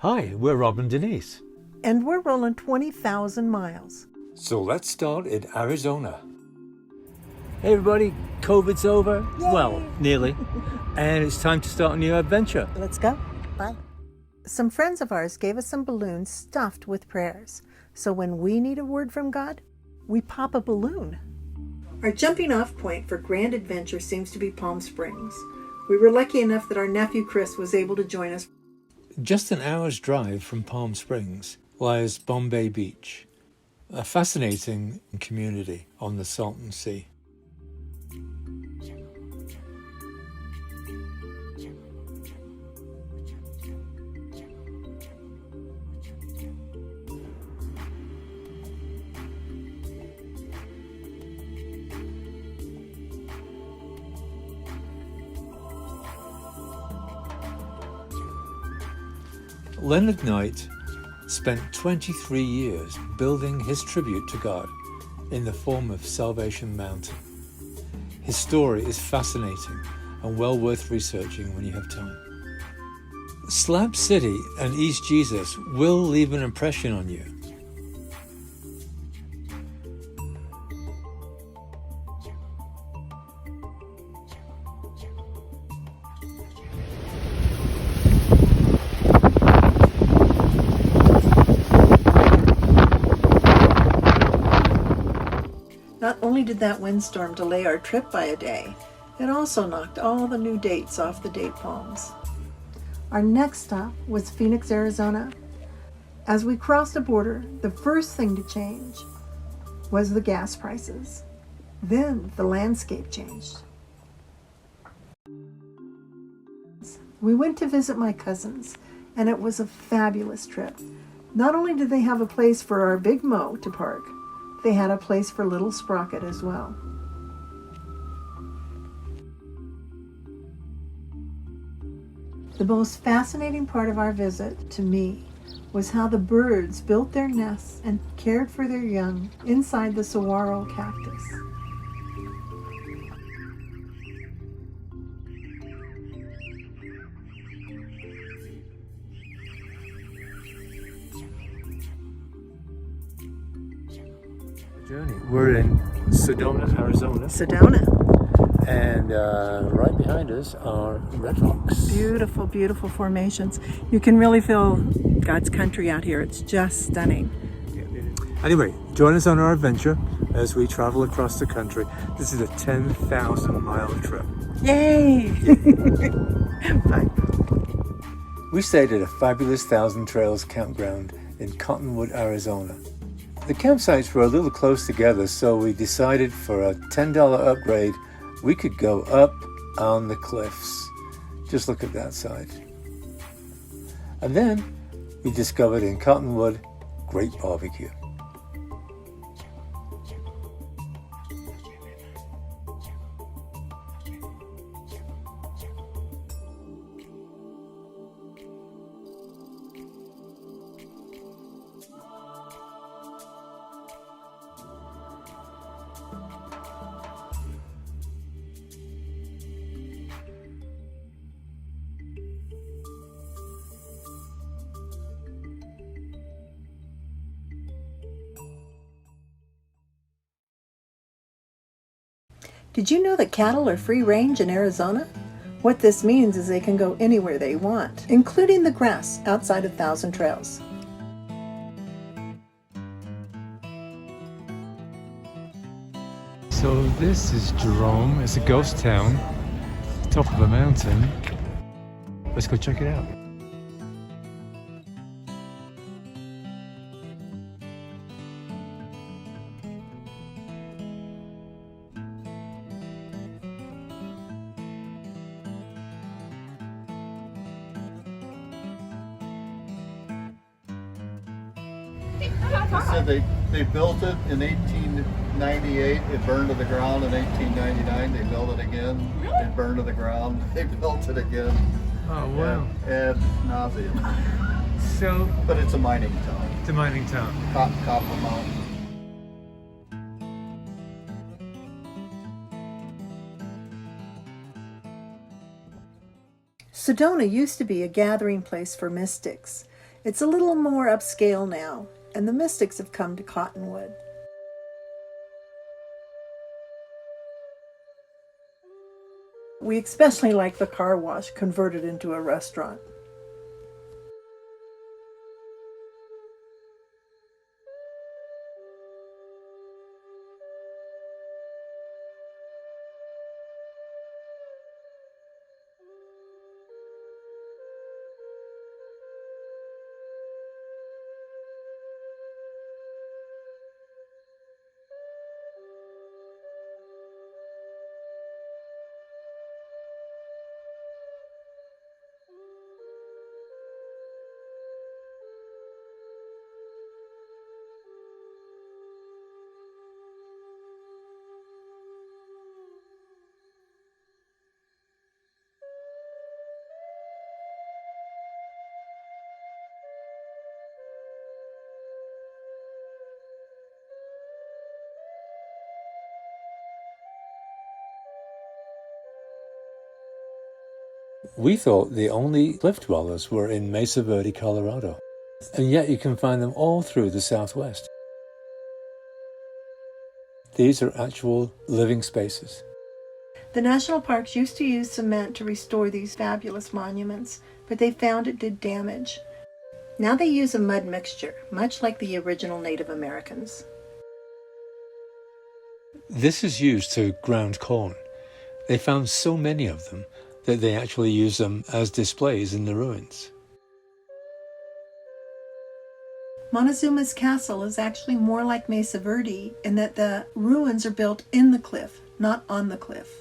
Hi, we're Rob and Denise. And we're rolling 20,000 miles. So let's start in Arizona. Hey everybody, COVID's over. Yay! Well, nearly. And it's time to start a new adventure. Let's go. Bye. Some friends of ours gave us some balloons stuffed with prayers. So when we need a word from God, we pop a balloon. Our jumping off point for grand adventure seems to be Palm Springs. We were lucky enough that our nephew Chris was able to join us. Just an hour's drive from Palm Springs lies Bombay Beach, a fascinating community on the Salton Sea. Leonard Knight spent 23 years building his tribute to God in the form of Salvation Mountain. His story is fascinating and well worth researching when you have time. Slab City and East Jesus will leave an impression on you. Not only did that windstorm delay our trip by a day, it also knocked all the new dates off the date palms. Our next stop was Phoenix, Arizona. As we crossed the border, the first thing to change was the gas prices. Then the landscape changed. We went to visit my cousins, and it was a fabulous trip. Not only did they have a place for our Big Mo to park, they had a place for Little Sprocket as well. The most fascinating part of our visit, to me, was how the birds built their nests and cared for their young inside the saguaro cactus. Journey. We're in Sedona, Arizona. Sedona. And right behind us are Red Rocks. Beautiful, beautiful formations. You can really feel God's country out here. It's just stunning. Anyway, join us on our adventure as we travel across the country. This is a 10,000 mile trip. Yay! Bye. We stayed at a fabulous Thousand Trails campground in Cottonwood, Arizona. The campsites were a little close together, so we decided for a $10 upgrade, we could go up on the cliffs. Just look at that side. And then we discovered in Cottonwood, great barbecue. Did you know that cattle are free range in Arizona? What this means is they can go anywhere they want, including the grass outside of Thousand Trails. So this is Jerome. It's a ghost town, top of a mountain. Let's go check it out. They said they built it in 1898. It burned to the ground in 1899. They built it again. It burned to the ground. They built it again. Oh wow! Ad nauseum. So, But it's a mining town. it's a mining town. Copper Mountain. Sedona used to be a gathering place for mystics. It's a little more upscale now, and the Mystics have come to Cottonwood. We especially like the car wash converted into a restaurant. We thought the only cliff dwellers were in Mesa Verde, Colorado, and yet you can find them all through the Southwest. These are actual living spaces. The national parks used to use cement to restore these fabulous monuments, but they found it did damage. Now they use a mud mixture, much like the original Native Americans. This is used to ground corn. They found so many of them that they actually use them as displays in the ruins. Montezuma's castle is actually more like Mesa Verde in that the ruins are built in the cliff, not on the cliff.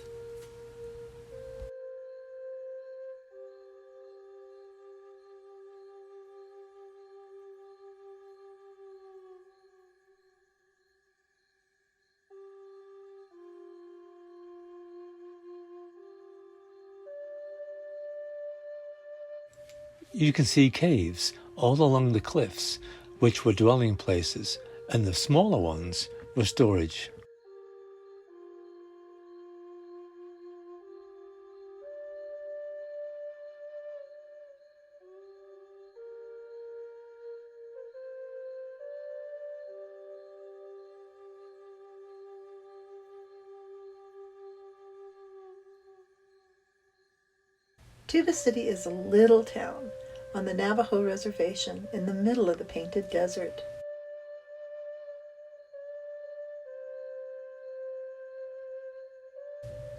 You can see caves all along the cliffs, which were dwelling places, and the smaller ones were storage. Tuba City is a little town on the Navajo Reservation in the middle of the Painted Desert.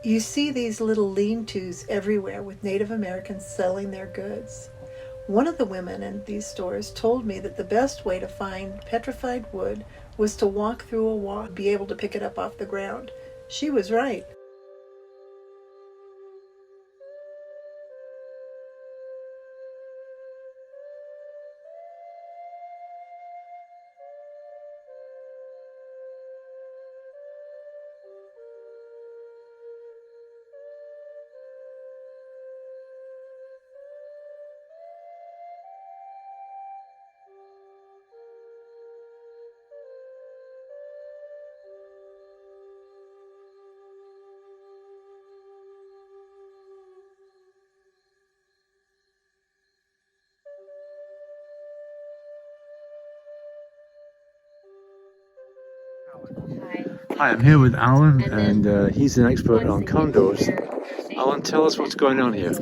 You see these little lean-tos everywhere with Native Americans selling their goods. One of the women in these stores told me that the best way to find petrified wood was to walk through a wall and be able to pick it up off the ground. She was right. Hi, I'm here with Alan, and he's an expert on condors. Alan, tell us what's going on here.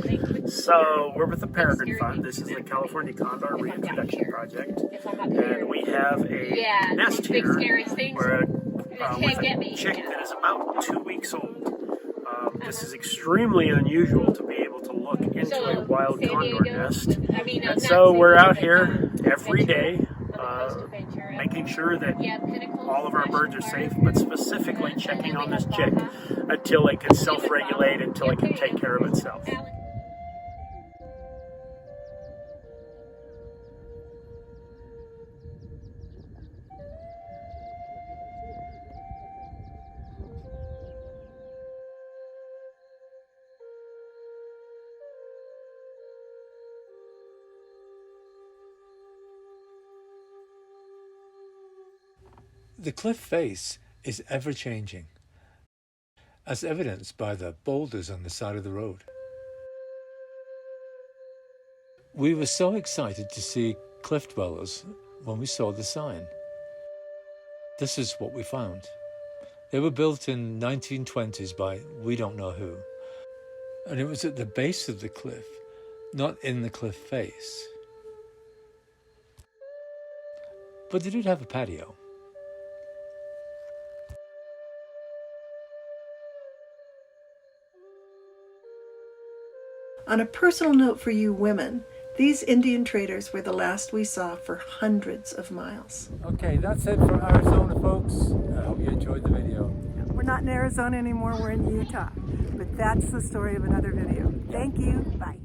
So we're with the Peregrine Fund. This is the California Condor Reintroduction Project, and we have a nest here where with a chick that is about 2 weeks old. This is extremely unusual to be able to look into a wild condor nest, and so we're out here every day making sure that all of our birds are safe, but specifically checking on this chick until it can self-regulate, until it can take care of itself. The cliff face is ever-changing, as evidenced by the boulders on the side of the road. We were so excited to see cliff dwellers when we saw the sign. This is what we found. They were built in 1920s by we don't know who. And it was at the base of the cliff, not in the cliff face. But they did have a patio. On a personal note for you women, these Indian traders were the last we saw for hundreds of miles. Okay, that's it for Arizona, folks. I hope you enjoyed the video. We're not in Arizona anymore, we're in Utah. But that's the story of another video. Thank you. Bye.